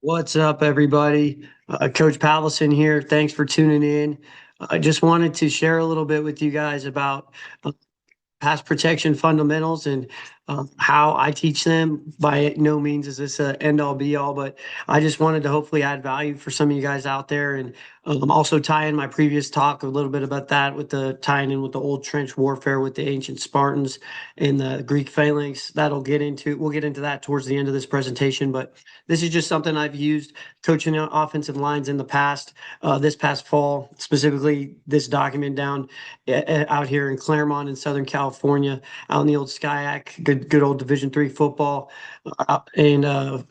What's up, everybody? Coach Pavlisin here. Thanks for tuning in. I just wanted to share a little bit with you guys about pass protection fundamentals and how I teach them. By no means is this a end all be all, but I just wanted to hopefully add value for some of you guys out there, and also tie in my previous talk a little bit about that with the tying in with the old trench warfare with the ancient Spartans and the Greek phalanx. We'll get into that towards the end of this presentation, but this is just something I've used coaching offensive lines in the past. This past fall, specifically this document down out here in Claremont in Southern California, out in the old SCIAC, good old Division III football. And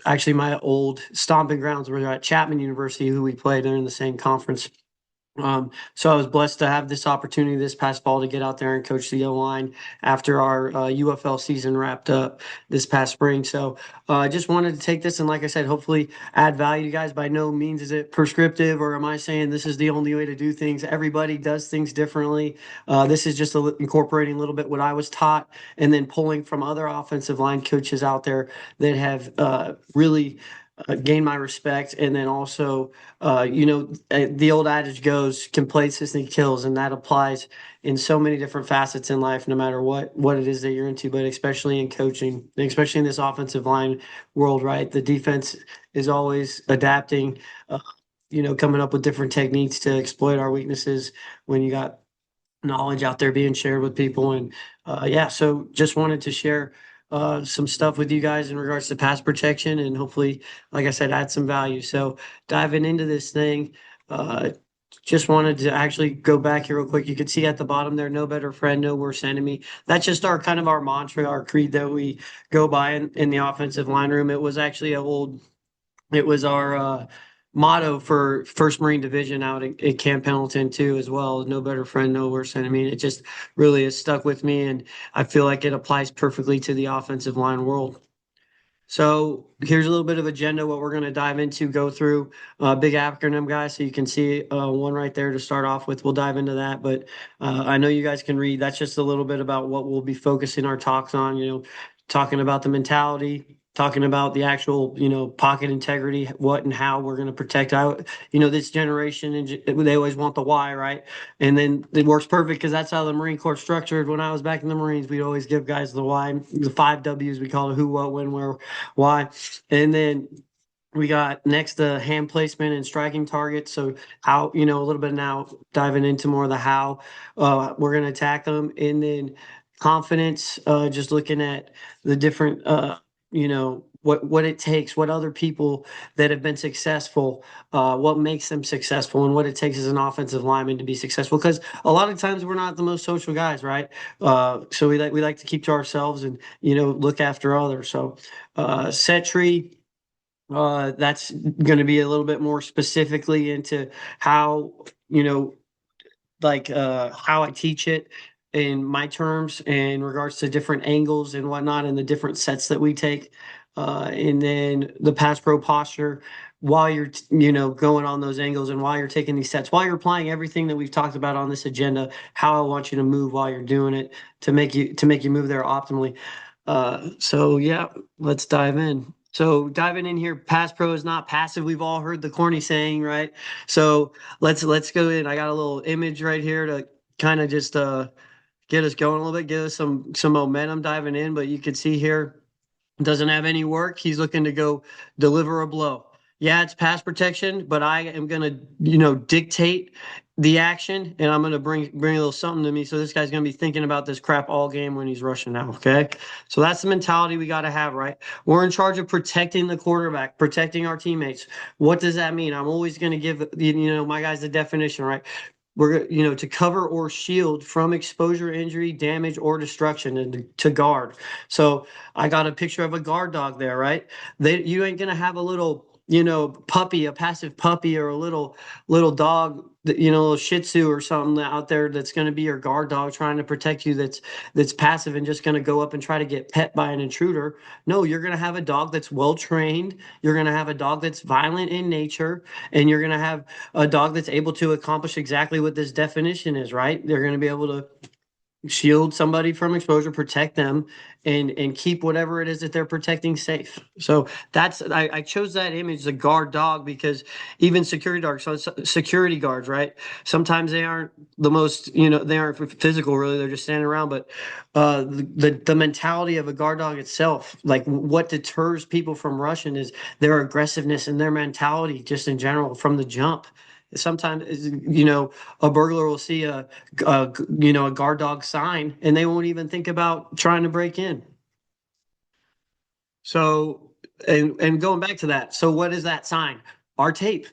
actually, my old stomping grounds were at Chapman University, who we played. They're in the same conference. So I was blessed to have this opportunity this past fall to get out there and coach the O line after our UFL season wrapped up this past spring. So I just wanted to take this and, like I said, hopefully add value to you guys. By no means is it prescriptive, or am I saying this is the only way to do things? Everybody does things differently. This is just incorporating a little bit what I was taught, and then pulling from other offensive line coaches out there that have really gained my respect. And then also, the old adage goes, complacency kills, and that applies in so many different facets in life, no matter what it is that you're into, but especially in coaching, and especially in this offensive line world, right? The defense is always adapting, coming up with different techniques to exploit our weaknesses when you got knowledge out there being shared with people. And yeah, so just wanted to share some stuff with you guys in regards to pass protection, and hopefully, like I said, add some value. So diving into this thing, uh, just wanted to actually go back here real quick. You can see at the bottom there, no better friend, no worse enemy. That's just our kind of our mantra, our creed that we go by in the offensive line room. It was our motto for First Marine Division out at Camp Pendleton too, as well. No better friend, no worse enemy. It just really has stuck with me, and I feel like it applies perfectly to the offensive line world. So here's a little bit of agenda, what we're going to dive into, go through big acronym, guys. So you can see one right there to start off with. We'll dive into that, but I know you guys can read. That's just a little bit about what we'll be focusing our talks on, talking about the mentality, talking about the actual, pocket integrity, what and how we're going to protect out, this generation. And they always want the why, right? And then it works perfect because that's how the Marine Corps structured. When I was back in the Marines, we'd always give guys the why, the five W's. We call it who, what, when, where, why. And then we got next the hand placement and striking targets. So how, a little bit now diving into more of the how we're going to attack them. And then confidence, just looking at the different, what it takes, what other people that have been successful, what makes them successful, and what it takes as an offensive lineman to be successful. Because a lot of times we're not the most social guys, right? So we like to keep to ourselves and look after others. So set tree. That's going to be a little bit more specifically into how, how I teach it in my terms in regards to different angles and whatnot, and the different sets that we take. And then the pass pro posture while you're, going on those angles, and while you're taking these sets, while you're applying everything that we've talked about on this agenda, how I want you to move while you're doing it to make you move there optimally. So yeah, let's dive in. So diving in here, pass pro is not passive. We've all heard the corny saying, right? So let's go in. I got a little image right here to kind of just get us going a little bit, give us some momentum diving in. But you can see here, doesn't have any work. He's looking to go deliver a blow. Yeah, it's pass protection, but I am gonna, dictate the action, and I'm gonna bring a little something to me. So this guy's gonna be thinking about this crap all game when he's rushing now. Okay, so that's the mentality we got to have, right? We're in charge of protecting the quarterback, protecting our teammates. What does that mean? I'm always gonna give my guys the definition, right? We're to cover or shield from exposure, injury, damage, or destruction, and to guard. So I got a picture of a guard dog there, right? You ain't gonna have a little puppy, a passive puppy, or a little dog, little Shih Tzu or something out there that's going to be your guard dog trying to protect you. That's passive and just going to go up and try to get pet by an intruder. No, you're going to have a dog that's well trained. You're going to have a dog that's violent in nature, and you're going to have a dog that's able to accomplish exactly what this definition is. Right? They're going to be able to shield somebody from exposure, protect them, and keep whatever it is that they're protecting safe. So that's I chose that image, the guard dog, because even security dogs, so security guards, right? Sometimes they aren't the most, they aren't physical really. They're just standing around, but the mentality of a guard dog itself, like what deters people from rushing, is their aggressiveness and their mentality, just in general, from the jump. Sometimes, a burglar will see a guard dog sign, and they won't even think about trying to break in. So, and going back to that, so what is that sign? Our tape.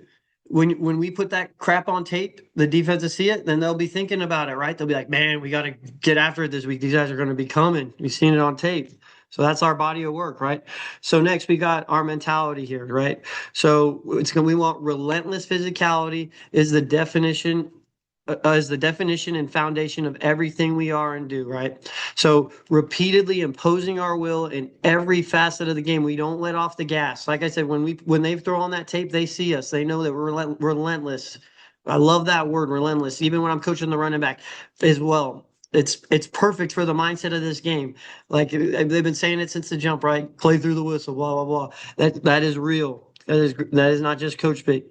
When we put that crap on tape, the defense will see it, then they'll be thinking about it, right? They'll be like, "Man, we got to get after it this week. These guys are going to be coming. We've seen it on tape." So that's our body of work, right? So next we got our mentality here, right? So we want relentless physicality is the definition and foundation of everything we are and do, right? So repeatedly imposing our will in every facet of the game. We don't let off the gas. Like I said, when they throw on that tape, they see us. They know that we're relentless. I love that word, relentless. Even when I'm coaching the running back as well. It's perfect for the mindset of this game. Like they've been saying it since the jump, right? Play through the whistle, blah blah blah. That is real. That is not just coach speak.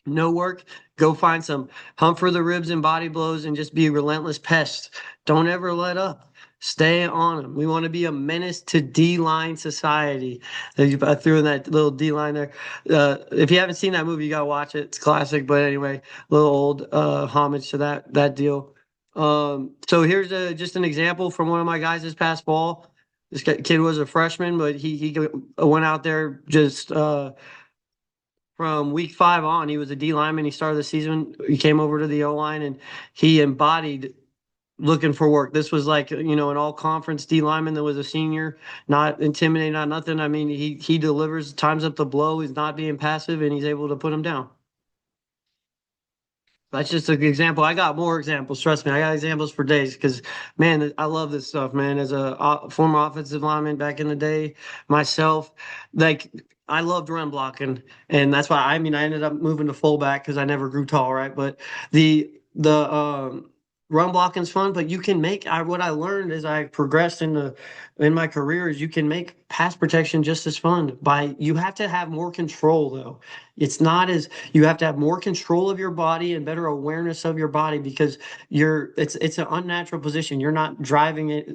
No work, go find some hump for the ribs and body blows and just be a relentless pest. Don't ever let up. Stay on them. We want to be a menace to D-line society. I threw in that little D-line there. If you haven't seen that movie, you got to watch it. It's classic, but anyway, a little old homage to that deal. So here's just an example from one of my guys this past fall. This kid was a freshman, but he went out there just from week 5 on. He was a D lineman. He started the season. He came over to the O line and he embodied looking for work. This was like, an all conference D lineman that was a senior, not intimidating, not nothing. I mean, he delivers, times up the blow. He's not being passive, and he's able to put him down. That's just an example. I got more examples. Trust me, I got examples for days because, man, I love this stuff, man. As a former offensive lineman back in the day, myself, like I loved run blocking, and that's why I ended up moving to fullback because I never grew tall, right? But the run blocking's fun, but you can make. What I learned as I progressed in my career is you can make pass protection just as fun. You have to have more control though. It's not as You have to have more control of your body and better awareness of your body because it's an unnatural position. You're not driving it,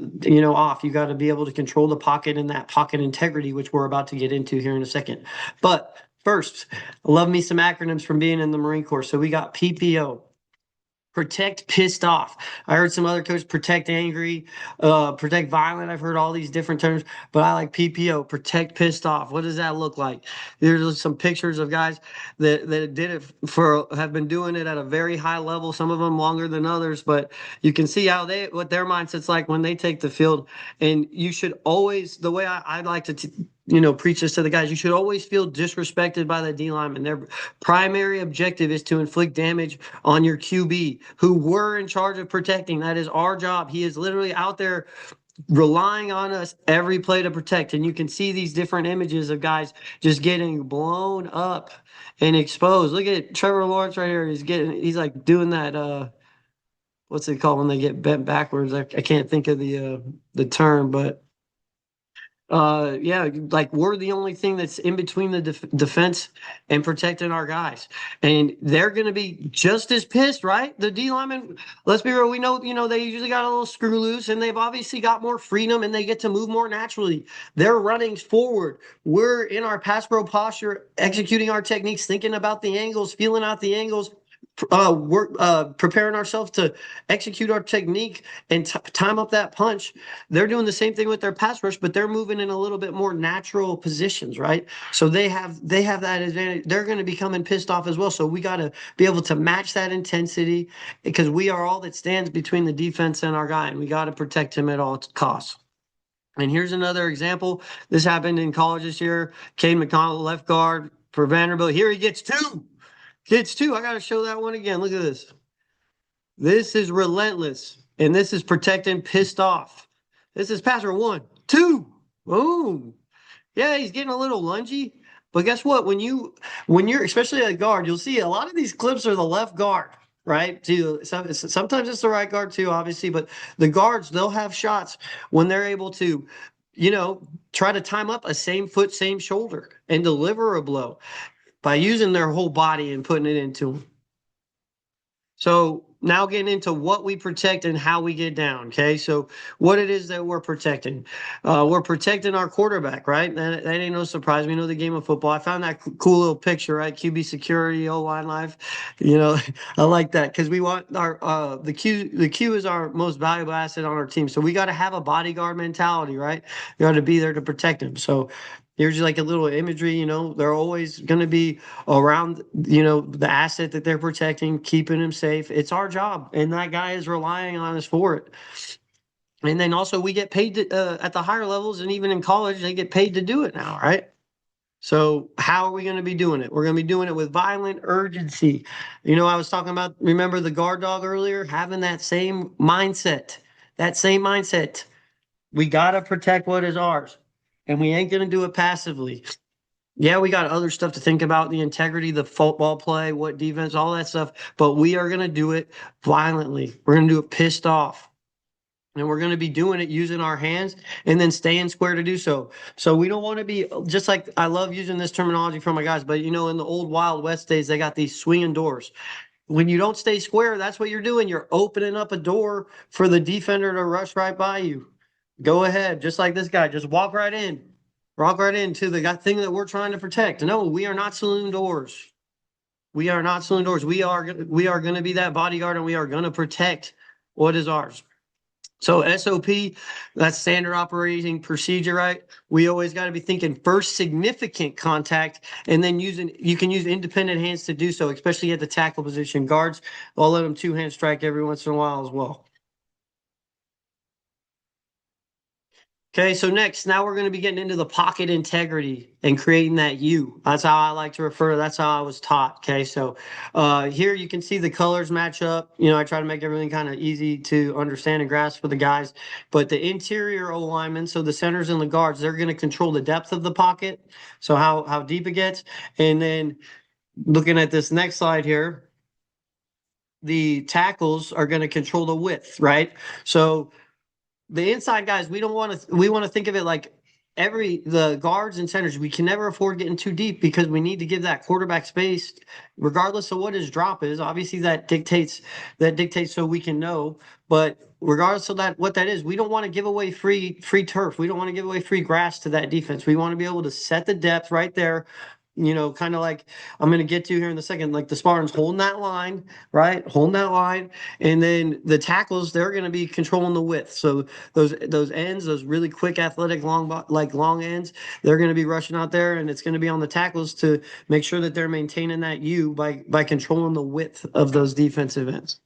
off. You got to be able to control the pocket and that pocket integrity, which we're about to get into here in a second. But first, I love me some acronyms from being in the Marine Corps. So we got PPO. Protect pissed off. I heard some other coaches protect angry, protect violent. I've heard all these different terms, but I like PPO, protect pissed off. What does that look like? There's some pictures of guys that did it have been doing it at a very high level, some of them longer than others, but you can see what their mindset's like when they take the field. And you should always, the way I'd like to preach this to the guys. You should always feel disrespected by the D lineman. Their primary objective is to inflict damage on your QB, who we're in charge of protecting. That is our job. He is literally out there relying on us every play to protect. And you can see these different images of guys just getting blown up and exposed. Look at Trevor Lawrence right here. He's like doing that. What's it called when they get bent backwards? I can't think of the term, but yeah, like we're the only thing that's in between the defense and protecting our guys, and they're going to be just as pissed, right? The D linemen, let's be real, we know, they usually got a little screw loose, and they've obviously got more freedom, and they get to move more naturally. They're running forward. We're in our pass pro posture, executing our techniques, thinking about the angles, feeling out the angles. We're preparing ourselves to execute our technique and time up that punch. They're doing the same thing with their pass rush, but they're moving in a little bit more natural positions, right? So they have that advantage. They're going to be coming pissed off as well. So we got to be able to match that intensity because we are all that stands between the defense and our guy, and we got to protect him at all costs. And here's another example. This happened in college this year. Cade McConnell, left guard for Vanderbilt. Here he gets two. Gets two. I got to show that one again. Look at this. This is relentless, and this is protecting pissed off. This is passer 1, 2. Boom. Yeah, he's getting a little lungy, but guess what? When you're especially at guard, you'll see a lot of these clips are the left guard. right? Sometimes it's the right guard too, obviously, but the guards, they'll have shots when they're able to, try to time up a same foot, same shoulder and deliver a blow by using their whole body and putting it into them. So now getting into what we protect and how we get down. Okay, so what it is that we're protecting our quarterback, right? That ain't no surprise. We know the game of football. I found that cool little picture, right? QB security, O line life. You know, I like that because we want our the Q is our most valuable asset on our team. So we got to have a bodyguard mentality, right? You got to be there to protect him. So here's like a little imagery. They're always going to be around, the asset that they're protecting, keeping him safe. It's our job, and that guy is relying on us for it. And then also we get paid at the higher levels, and even in college, they get paid to do it now, right? So how are we going to be doing it? We're going to be doing it with violent urgency. I was talking about, remember the guard dog earlier, having that same mindset. That same mindset. We got to protect what is ours, and we ain't going to do it passively. Yeah, we got other stuff to think about, the integrity, the football play, what defense, all that stuff. But we are going to do it violently. We're going to do it pissed off. And we're going to be doing it using our hands and then staying square to do so. So we don't want to be just like, I love using this terminology for my guys, but in the old Wild West days, they got these swinging doors. When you don't stay square, that's what you're doing. You're opening up a door for the defender to rush right by you. Go ahead, just like this guy, just walk right in. Walk right into the thing that we're trying to protect. No, we are not saloon doors. We are not saloon doors. We are going to be that bodyguard, and we are going to protect what is ours. So SOP, that's standard operating procedure, right? We always got to be thinking first significant contact, and then you can use independent hands to do so, especially at the tackle position. Guards, I'll let them two-hand strike every once in a while as well. Okay, so now we're going to be getting into the pocket integrity and creating that U. That's how I like to refer. That's how I was taught. Okay, so here you can see the colors match up. I try to make everything kind of easy to understand and grasp for the guys. But the interior O linemen, so the centers and the guards, they're going to control the depth of the pocket, so how deep it gets. And then looking at this next slide here, the tackles are going to control the width, right? So the inside guys, we want to think of it like the guards and centers, we can never afford getting too deep because we need to give that quarterback space regardless of what his drop is. Obviously that dictates so we can know, but regardless of what that is, we don't want to give away free turf. We don't want to give away free grass to that defense. We want to be able to set the depth right there. Kind of like I'm going to get to here in a second, like the Spartans holding that line, right? Holding that line. And then the tackles, they're going to be controlling the width. So those ends, those really quick, athletic, long ends, they're going to be rushing out there, and it's going to be on the tackles to make sure that they're maintaining that U by controlling the width of those defensive ends.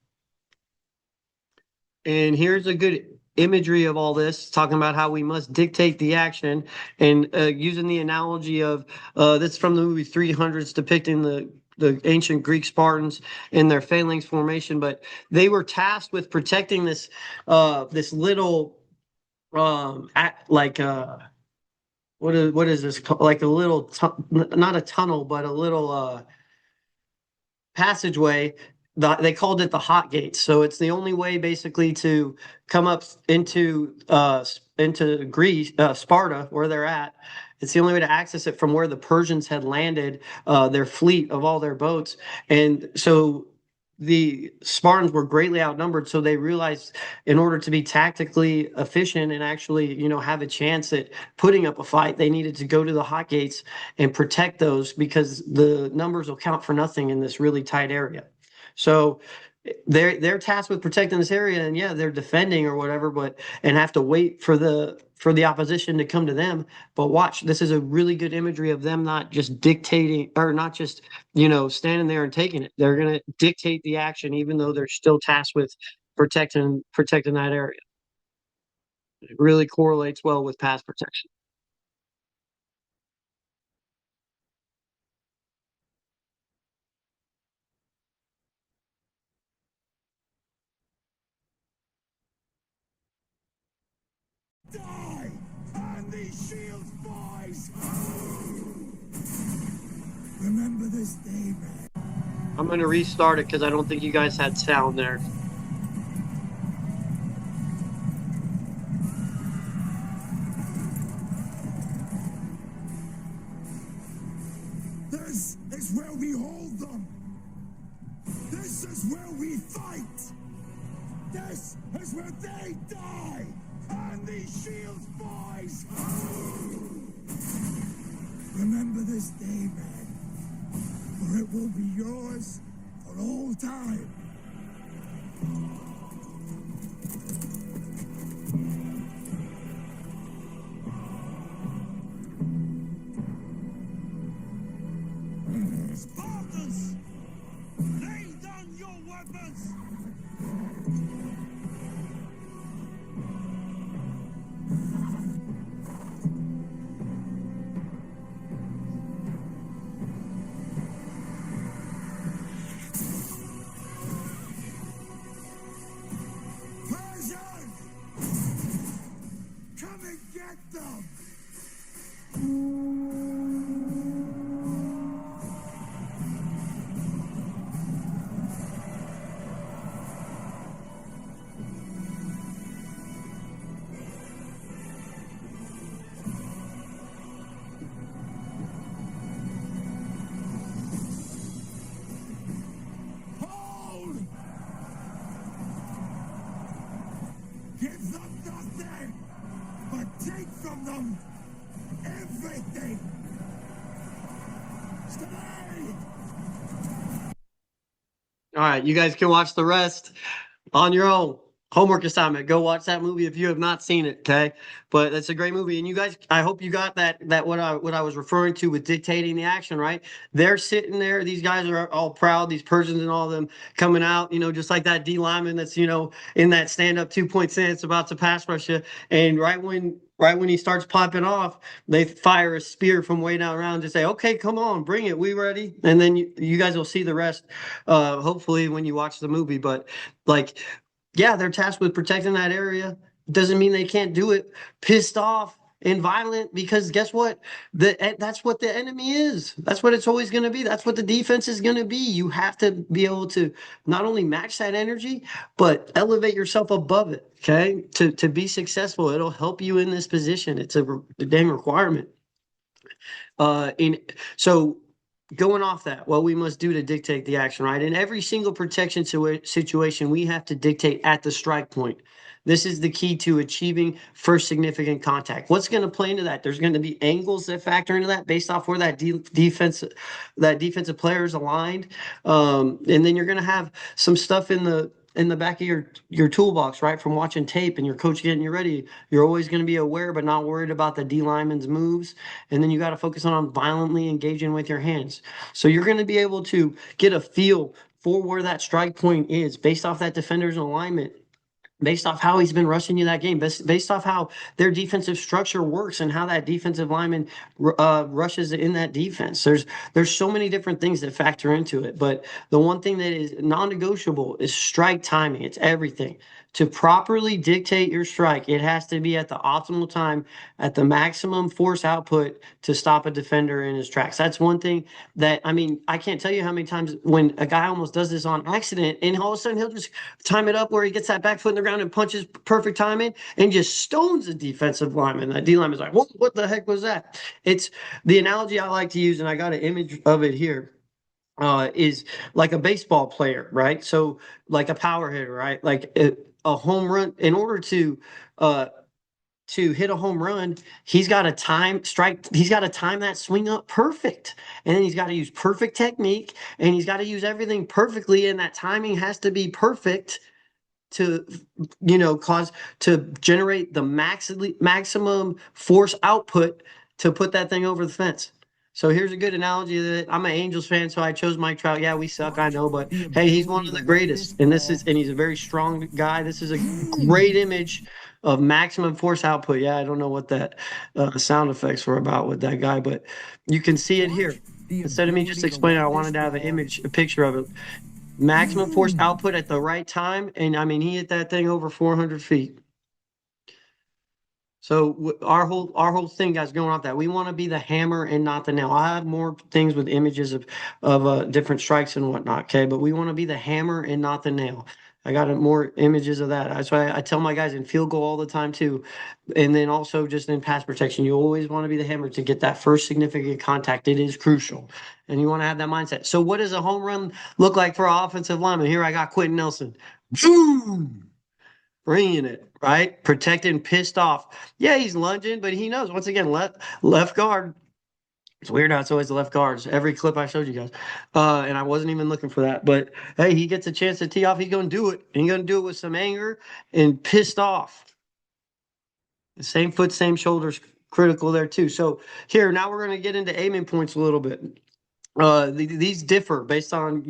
And here's a good imagery of all this, talking about how we must dictate the action, and using the analogy of this from the movie 300s, depicting the ancient Greek Spartans in their phalanx formation, but they were tasked with protecting this little what is this like a little not a tunnel but a little passageway. They called it the hot gate. So it's the only way basically to come up into Greece, Sparta, where they're at. It's the only way to access it from where the Persians had landed their fleet of all their boats. And so the Spartans were greatly outnumbered. So they realized in order to be tactically efficient and actually, have a chance at putting up a fight, they needed to go to the hot gates and protect those because the numbers will count for nothing in this really tight area. So they're tasked with protecting this area, and yeah, they're defending or whatever, and have to wait for the opposition to come to them. But watch, this is a really good imagery of them not just dictating or not just standing there and taking it. They're going to dictate the action, even though they're still tasked with protecting that area. It really correlates well with pass protection. Die! Turn these shields, boys! Remember this day, man. I'm going to restart it because I don't think you guys had sound there. This is where we hold them. This is where we fight. This is where they die. And these shields, boys. Remember this day, man, for it will be yours for all time. Spartans, lay down your weapons. Persian, come and get them. Hold! Give them nothing, but take from them everything. Stay! All right, you guys can watch the rest on your own. Homework assignment. Go watch that movie if you have not seen it, okay? But it's a great movie. And you guys, I hope you got that what I was referring to with dictating the action, right? They're sitting there, these guys are all proud, these Persians and all of them coming out, just like that D lineman that's, in that stand-up 2-point stance about to pass rush you. And right when he starts popping off, they fire a spear from way down around to say, okay, come on, bring it, we ready. And then you guys will see the rest, hopefully when you watch the movie. But like, yeah, they're tasked with protecting that area. Doesn't mean they can't do it pissed off and violent, because guess what? That's what the enemy is. That's what it's always going to be. That's what the defense is going to be. You have to be able to not only match that energy, but elevate yourself above it. Okay, to be successful, it'll help you in this position. It's a dang requirement. In so going off that, what we must do to dictate the action, right? In every single protection situation, we have to dictate at the strike point. This is the key to achieving first significant contact. What's going to play into that? There's going to be angles that factor into that based off where that defensive player is aligned, and then you're going to have some stuff in the back of your toolbox, right? From watching tape and your coach getting you ready, you're always going to be aware but not worried about the D lineman's moves. And then you got to focus on violently engaging with your hands. So you're going to be able to get a feel for where that strike point is based off that defender's alignment, based off how he's been rushing you that game, based off how their defensive structure works and how that defensive lineman rushes in that defense. There's so many different things that factor into it, but the one thing that is non-negotiable is strike timing. It's everything. To properly dictate your strike, it has to be at the optimal time, at the maximum force output to stop a defender in his tracks. That's one thing that, I mean, I can't tell you how many times when a guy almost does this on accident and all of a sudden he'll just time it up where he gets that back foot in the ground and punches perfect timing and just stones the defensive lineman. That D lineman's like, what the heck was that? It's the analogy I like to use, and I got an image of it here, is like a baseball player, right? So like a power hitter, right? Like a home run. In order uh, to hit a home run, he's got to he's got to time that swing up perfect. And then he's got to use perfect technique and he's got to use everything perfectly. And that timing has to be perfect to cause to generate the maximum force output to put that thing over the fence. So here's a good analogy that I'm an Angels fan, so I chose Mike Trout. Yeah, we suck, I know, but hey, he's one of the greatest, and he's a very strong guy. This is a great image of maximum force output. Yeah, I don't know what that sound effects were about with that guy, but you can see it here. Instead of me just explaining, I wanted to have a picture of it. Maximum force output at the right time. And I mean, he hit that thing over 400 feet. So our whole thing, guys, going off that, we want to be the hammer and not the nail. I have more things with images of different strikes and whatnot. Okay, but we want to be the hammer and not the nail. I got more images of that. That's why I tell my guys in field goal all the time too, and then also just in pass protection, you always want to be the hammer to get that first significant contact. It is crucial, and you want to have that mindset. So, what does a home run look like for an offensive lineman? Here I got Quentin Nelson. Boom! Bringing it, right? Protecting, pissed off. Yeah, he's lunging, but he knows once again, left guard. It's weird how it's always the left guards. Every clip I showed you guys. And I wasn't even looking for that. But hey, he gets a chance to tee off, he's gonna do it. And he's gonna do it with some anger and pissed off. Same foot, same shoulders, critical there too. So here, now we're gonna get into aiming points a little bit. These differ based on,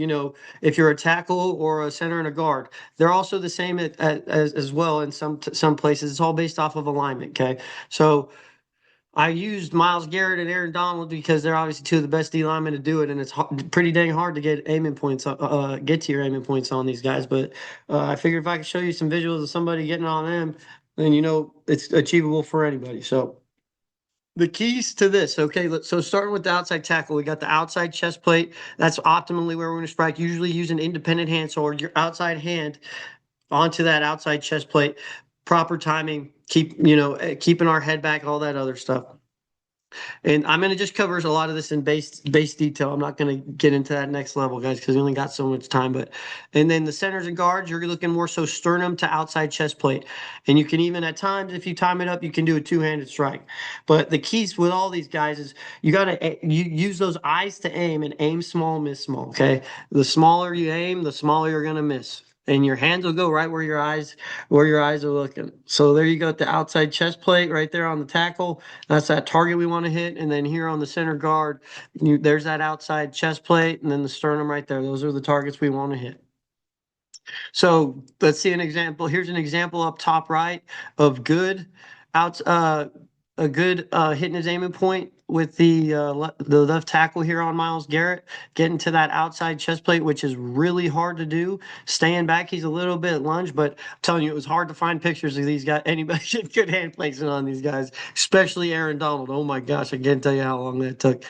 if you're a tackle or a center and a guard. They're also the same as well in some places. It's all based off of alignment. Okay, so I used Miles Garrett and Aaron Donald because they're obviously two of the best D linemen to do it, and it's pretty dang hard to get to your aiming points on these guys. But I figured if I could show you some visuals of somebody getting on them, then it's achievable for anybody. So. The keys to this, okay, so starting with the outside tackle, we got the outside chest plate. That's optimally where we're going to strike. Usually use an independent hand, so your outside hand onto that outside chest plate. Proper timing, keeping our head back, all that other stuff. And I'm going to just cover a lot of this in base detail. I'm not going to get into that next level, guys, because we only got so much time. And then the centers and guards, you're looking more so sternum to outside chest plate. And you can even at times, if you time it up, you can do a two-handed strike. But the keys with all these guys is you got to use those eyes to aim and aim small, miss small. Okay, the smaller you aim, the smaller you're going to miss. And your hands will go right where your eyes are looking. So there you go at the outside chest plate right there on the tackle. That's that target we want to hit. And then here on the center guard, there's that outside chest plate and then the sternum right there. Those are the targets we want to hit. So let's see an example. Here's an example up top right of a good hitting his aiming point with the left tackle here on Miles Garrett, getting to that outside chest plate, which is really hard to do. Staying back, he's a little bit lunge, but I'm telling you, it was hard to find pictures of these guys. Anybody get good hand placement on these guys, especially Aaron Donald. Oh my gosh, I can't tell you how long that took.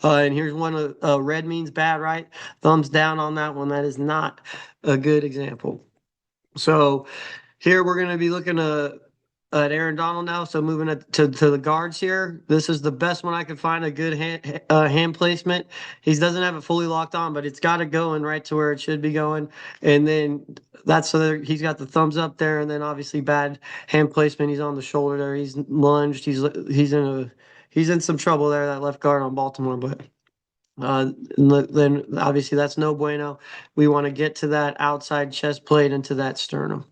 And here's one of red means bad, right? Thumbs down on that one. That is not a good example. So here we're going to be looking at Aaron Donald now. So moving to the guards here. This is the best one I could find, a good hand placement. He doesn't have it fully locked on, but it's got it going right to where it should be going. And then he's got the thumbs up there, and then obviously bad hand placement. He's on the shoulder there. He's lunged. He's in some trouble there, that left guard on Baltimore, but then obviously that's no bueno. We want to get to that outside chest plate into that sternum.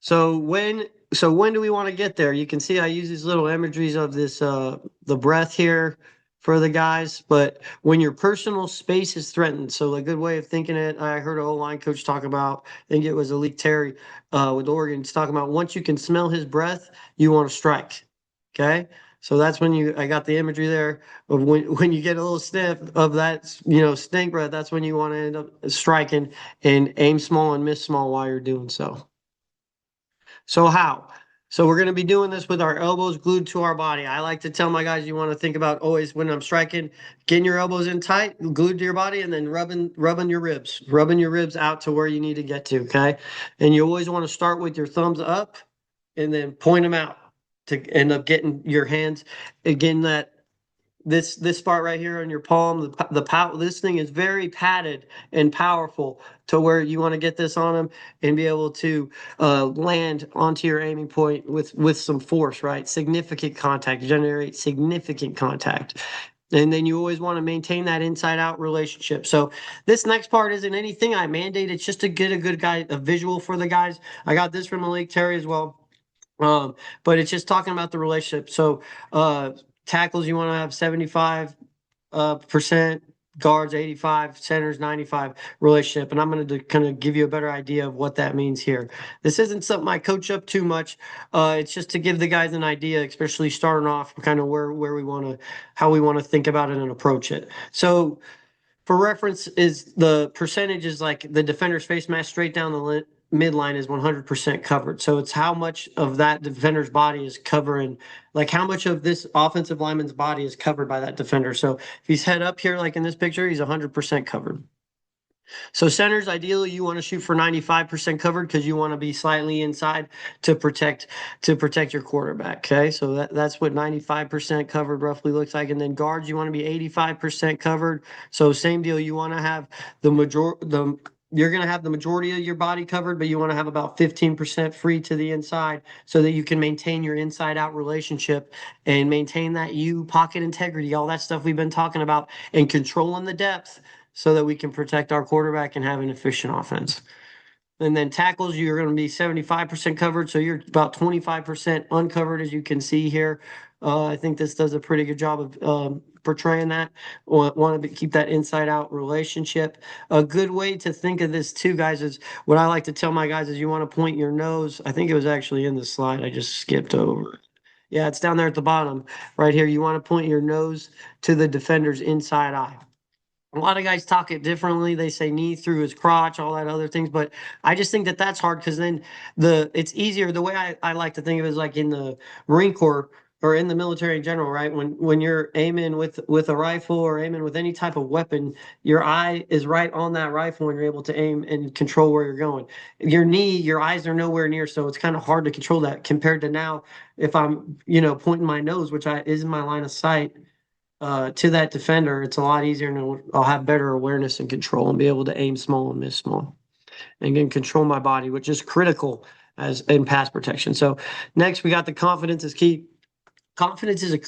So when do we want to get there? You can see I use these little imageries of this the breath here for the guys, but when your personal space is threatened, so a good way of thinking it, I heard an O-line coach talk about, I think it was Alik Terry with Oregon, he's talking about once you can smell his breath, you want to strike. Okay. So that's when I got the imagery there of when you get a little sniff of that, stink breath, that's when you want to end up striking and aim small and miss small while you're doing so. So how? So we're going to be doing this with our elbows glued to our body. I like to tell my guys you want to think about always when I'm striking, getting your elbows in tight, glued to your body, and then rubbing your ribs out to where you need to get to. Okay, and you always want to start with your thumbs up, and then point them out to end up getting your hands again that this part right here on your palm, this thing is very padded and powerful to where you want to get this on them and be able to land onto your aiming point with some force, right? Significant contact, generate significant contact. And then you always want to maintain that inside out relationship. So this next part isn't anything I mandate. It's just to get a visual for the guys. I got this from Malik Terry as well. But it's just talking about the relationship. So tackles, you want to have 75 percent, guards 85, centers 95 relationship. And I'm going to kind of give you a better idea of what that means here. This isn't something I coach up too much. It's just to give the guys an idea, especially starting off, kind of how we want to think about it and approach it. So for reference, is the percentage is like the defender's face mask straight down the midline is 100% covered. So it's how much of that defender's body is covering, like how much of this offensive lineman's body is covered by that defender. So if he's head up here, like in this picture, he's 100% covered. So centers, ideally, you want to shoot for 95% covered because you want to be slightly inside to protect your quarterback. Okay, so that's what 95% covered roughly looks like. And then guards, you want to be 85% covered. So same deal, you want to have the you're going to have the majority of your body covered, but you want to have about 15% free to the inside so that you can maintain your inside out relationship and maintain that U pocket integrity, all that stuff we've been talking about, and controlling the depth so that we can protect our quarterback and have an efficient offense. And then tackles, you're going to be 75% covered. So you're about 25% uncovered, as you can see here. I think this does a pretty good job of portraying that. Want to keep that inside out relationship. A good way to think of this, too, guys, is what I like to tell my guys is you want to point your nose. I think it was actually in the slide. I just skipped over. Yeah, it's down there at the bottom right here. You want to point your nose to the defender's inside eye. A lot of guys talk it differently. They say knee through his crotch, all that other things. But I just think that that's hard because then it's easier. The way I like to think of it is like in the Marine Corps or in the military in general, right? When you're aiming with a rifle or aiming with any type of weapon, your eye is right on that rifle and you're able to aim and control where you're going. Your knee, your eyes are nowhere near, so it's kind of hard to control that compared to now if I'm, pointing my nose, which is in my line of sight to that defender, it's a lot easier and I'll have better awareness and control and be able to aim small and miss small and then control my body, which is critical as in pass protection. So next we got the confidence is key. Confidence is a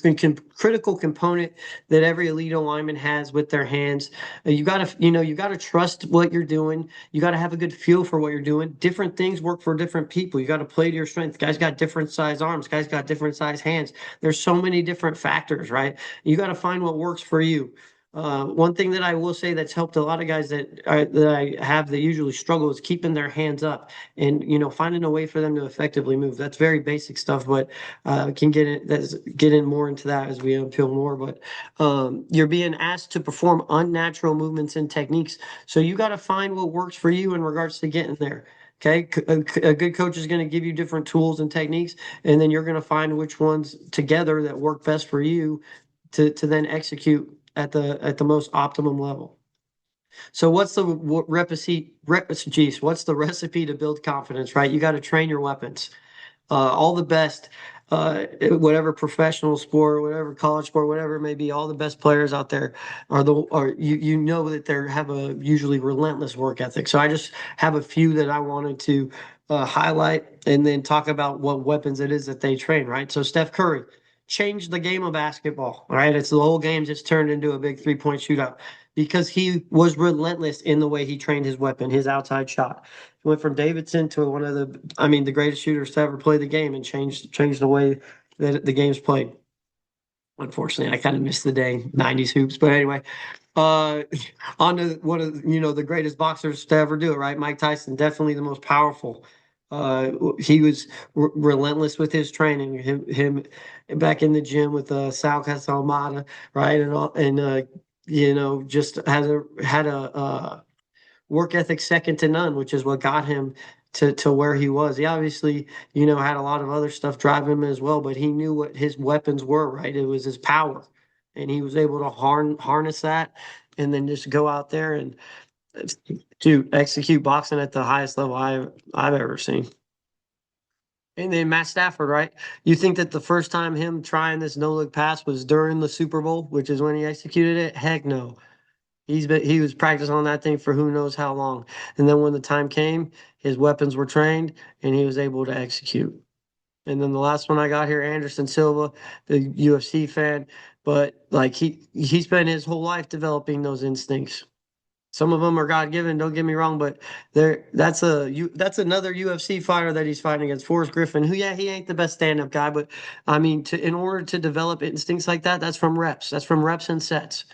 critical component that every elite lineman has with their hands. You gotta, you gotta trust what you're doing. You gotta have a good feel for what you're doing. Different things work for different people. You gotta play to your strength. Guys got different size arms. Guys got different size hands. There's so many different factors, right? You gotta find what works for you. One thing that I will say that's helped a lot of guys that I have that usually struggle is keeping their hands up and finding a way for them to effectively move. That's very basic stuff, but can get in more into that as we unpeel more. But you're being asked to perform unnatural movements and techniques, so you got to find what works for you in regards to getting there. Okay, a good coach is going to give you different tools and techniques, and then you're going to find which ones together that work best for you to then execute at the most optimum level. So what's the what's the recipe to build confidence, right? You got to train your weapons. All the best, whatever professional sport, whatever college sport, whatever it may be, all the best players out there are you know that they have a usually relentless work ethic. So I just have a few that I wanted to highlight and then talk about what weapons it is that they train, right? So Steph Curry changed the game of basketball, right? It's the whole game just turned into a big 3-point shootout because he was relentless in the way he trained his weapon, his outside shot. He went from Davidson to one of the greatest shooters to ever play the game and changed the way that the game's played. Unfortunately, I kind of missed the day, 90s hoops. But anyway, uh, on to one of the greatest boxers to ever do it, right? Mike Tyson, definitely the most powerful. He was relentless with his training. Him back in the gym with Sal Casalmada, right? Just had a work ethic second to none, which is what got him to where he was. He obviously, had a lot of other stuff driving him as well, but he knew what his weapons were, right? It was his power. And he was able to harness that and then just go out there and to execute boxing at the highest level I've ever seen. And then Matt Stafford, right? You think that the first time him trying this no look pass was during the Super Bowl, which is when he executed it? Heck no. He was practicing on that thing for who knows how long. And then when the time came, his weapons were trained and he was able to execute. And then the last one I got here, Anderson Silva, the UFC fan, but like he spent his whole life developing those instincts. Some of them are God given, don't get me wrong, but that's another UFC fighter that he's fighting against, Forrest Griffin, who he ain't the best stand-up guy, but I mean in order to develop instincts like that, that's from reps. That's from reps and sets.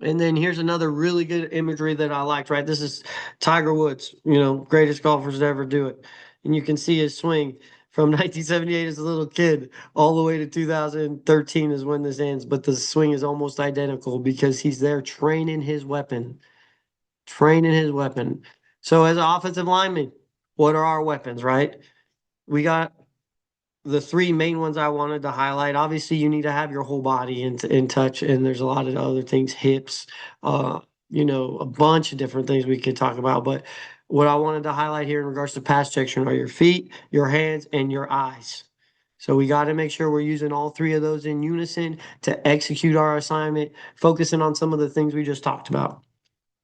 And then here's another really good imagery that I liked, right? This is Tiger Woods, greatest golfers to ever do it. And you can see his swing from 1978 as a little kid all the way to 2013 is when this ends. But the swing is almost identical because he's there training his weapon, training his weapon. So as an offensive lineman, what are our weapons, right? We got the three main ones I wanted to highlight. Obviously, you need to have your whole body in touch, and there's a lot of other things, hips, uh, a bunch of different things we could talk about. But what I wanted to highlight here in regards to pass protection are your feet, your hands, and your eyes. So we got to make sure we're using all three of those in unison to execute our assignment, focusing on some of the things we just talked about.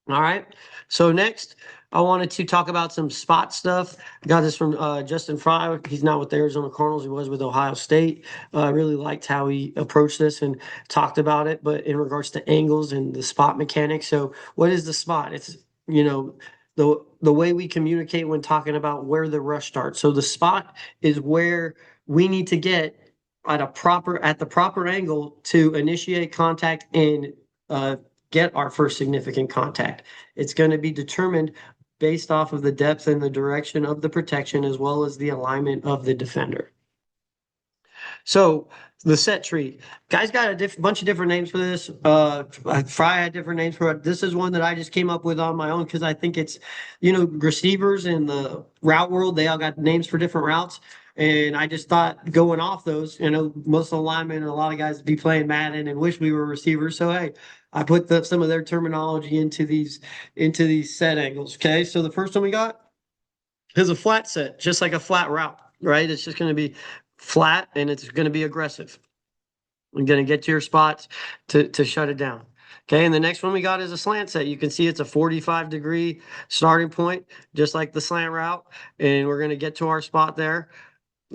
All right. So next, I wanted to talk about some spot stuff. I got this from Justin Fry. He's not with the Arizona Cardinals. He was with Ohio State. I really liked how he approached this and talked about it. But in regards to angles and the spot mechanics, so what is the spot? It's the way we communicate when talking about where the rush starts. So the spot is where we need to get at the proper angle to initiate contact and uh, get our first significant contact. It's going to be determined based off of the depth and the direction of the protection as well as the alignment of the defender. So the set tree, guys got a bunch of different names for this. Fry had different names for it. This is one that I just came up with on my own because I think it's, receivers in the route world, they all got names for different routes. And I just thought going off those, most of the linemen and a lot of guys be playing Madden and wish we were receivers. So hey, I put some of their terminology into these set angles. Okay, so the first one we got is a flat set, just like a flat route, right? It's just going to be flat and it's going to be aggressive. You're going to get to your spots to shut it down. Okay, and the next one we got is a slant set. You can see it's a 45-degree starting point, just like the slant route, and we're going to get to our spot there.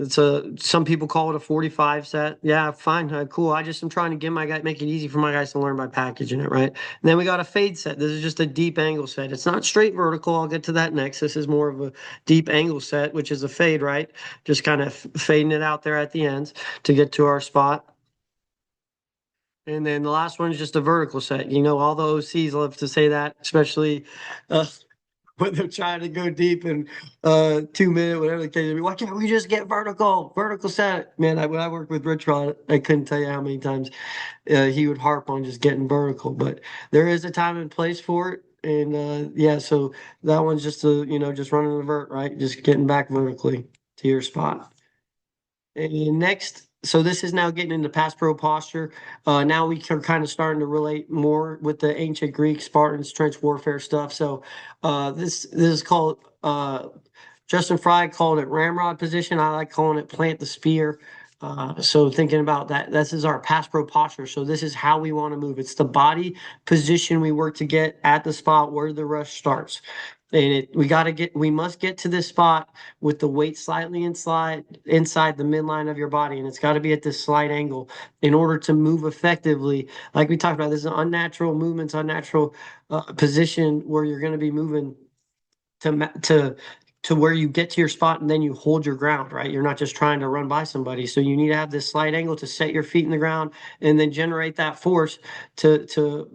Some people call it a 45 set. Yeah, fine, cool. I just am trying to make it easy for my guys to learn by packaging it, right? And then we got a fade set. This is just a deep angle set. It's not straight vertical. I'll get to that next. This is more of a deep angle set, which is a fade, right? Just kind of fading it out there at the ends to get to our spot. And then the last one is just a vertical set. All the OCs love to say that, especially uh, when they're trying to go deep in 2 minute, whatever the case may be. Why can't we just get vertical set? Man, when I worked with Rich Rod, I couldn't tell you how many times he would harp on just getting vertical. But there is a time and place for it. And yeah, so that one's just just running the vert, right? Just getting back vertically to your spot. And next, so this is now getting into pass pro posture. Now we are kind of starting to relate more with the ancient Greek Spartans trench warfare stuff. So this is called Justin Fry called it ramrod position. I like calling it plant the spear. So thinking about that, this is our pass pro posture. So this is how we want to move. It's the body position we work to get at the spot where the rush starts. And we must get to this spot with the weight slightly inside the midline of your body, and it's got to be at this slight angle in order to move effectively. Like we talked about, this is unnatural movements, unnatural position where you're going to be moving to where you get to your spot and then you hold your ground, right? You're not just trying to run by somebody. So you need to have this slight angle to set your feet in the ground and then generate that force to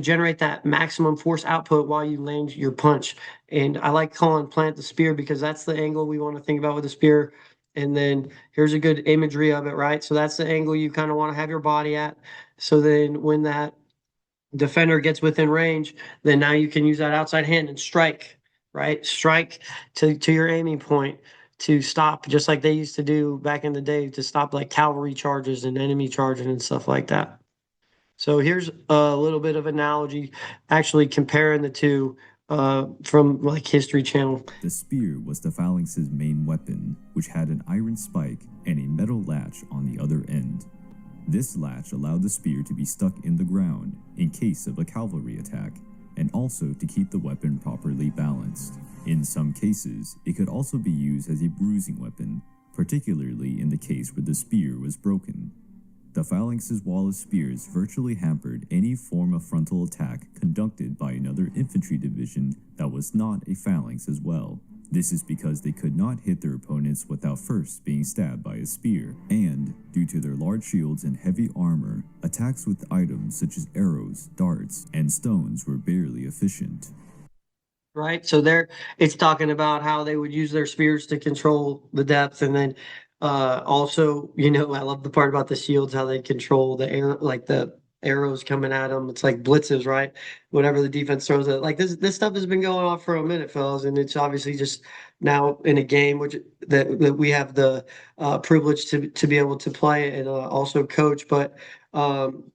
generate that maximum force output while you land your punch. And I like calling plant the spear because that's the angle we want to think about with the spear. And then here's a good imagery of it, right? So that's the angle you kind of want to have your body at. So then when that defender gets within range, then now you can use that outside hand and strike, right? Strike to your aiming point to stop, just like they used to do back in the day to stop like cavalry charges and enemy charges and stuff like that. So here's a little bit of analogy, actually comparing the two from like History Channel. The spear was the phalanx's main weapon, which had an iron spike and a metal latch on the other end. This latch allowed the spear to be stuck in the ground in case of a cavalry attack, and also to keep the weapon properly balanced. In some cases, it could also be used as a bruising weapon, particularly in the case where the spear was broken. The phalanx's wall of spears virtually hampered any form of frontal attack conducted by another infantry division that was not a phalanx as well. This is because they could not hit their opponents without first being stabbed by a spear, and, due to their large shields and heavy armor, attacks with items such as arrows, darts, and stones were barely efficient. Right, so there it's talking about how they would use their spears to control the depth, and then also, I love the part about the shields, how they control the air, like the arrows coming at them. It's like blitzes, right? Whenever the defense throws it, like this stuff has been going on for a minute, fellas, and it's obviously just now in a game which that we have the privilege to be able to play and also coach. But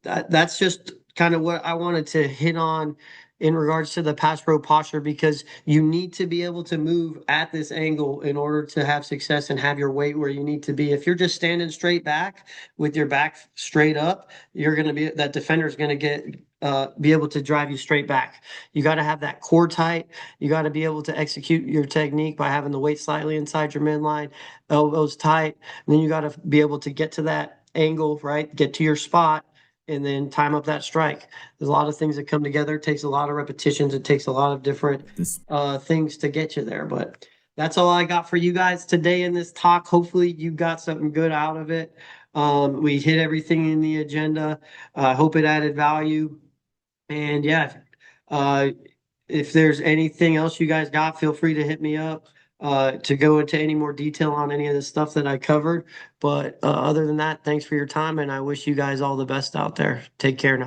that's just kind of what I wanted to hit on in regards to the pass pro posture, because you need to be able to move at this angle in order to have success and have your weight where you need to be. If you're just standing straight back with your back straight up, you're going to be that defender is going to be able to drive you straight back. You got to have that core tight. You got to be able to execute your technique by having the weight slightly inside your midline, elbows tight. And then you got to be able to get to that angle, right? Get to your spot and then time up that strike. There's a lot of things that come together. It takes a lot of repetitions. It takes a lot of different This things to get you there. But that's all I got for you guys today in this talk. Hopefully you got something good out of it. We hit everything in the agenda. I hope it added value. And yeah, uh, if there's anything else you guys got, feel free to hit me up to go into any more detail on any of the stuff that I covered. But other than that, thanks for your time, and I wish you guys all the best out there. Take care now.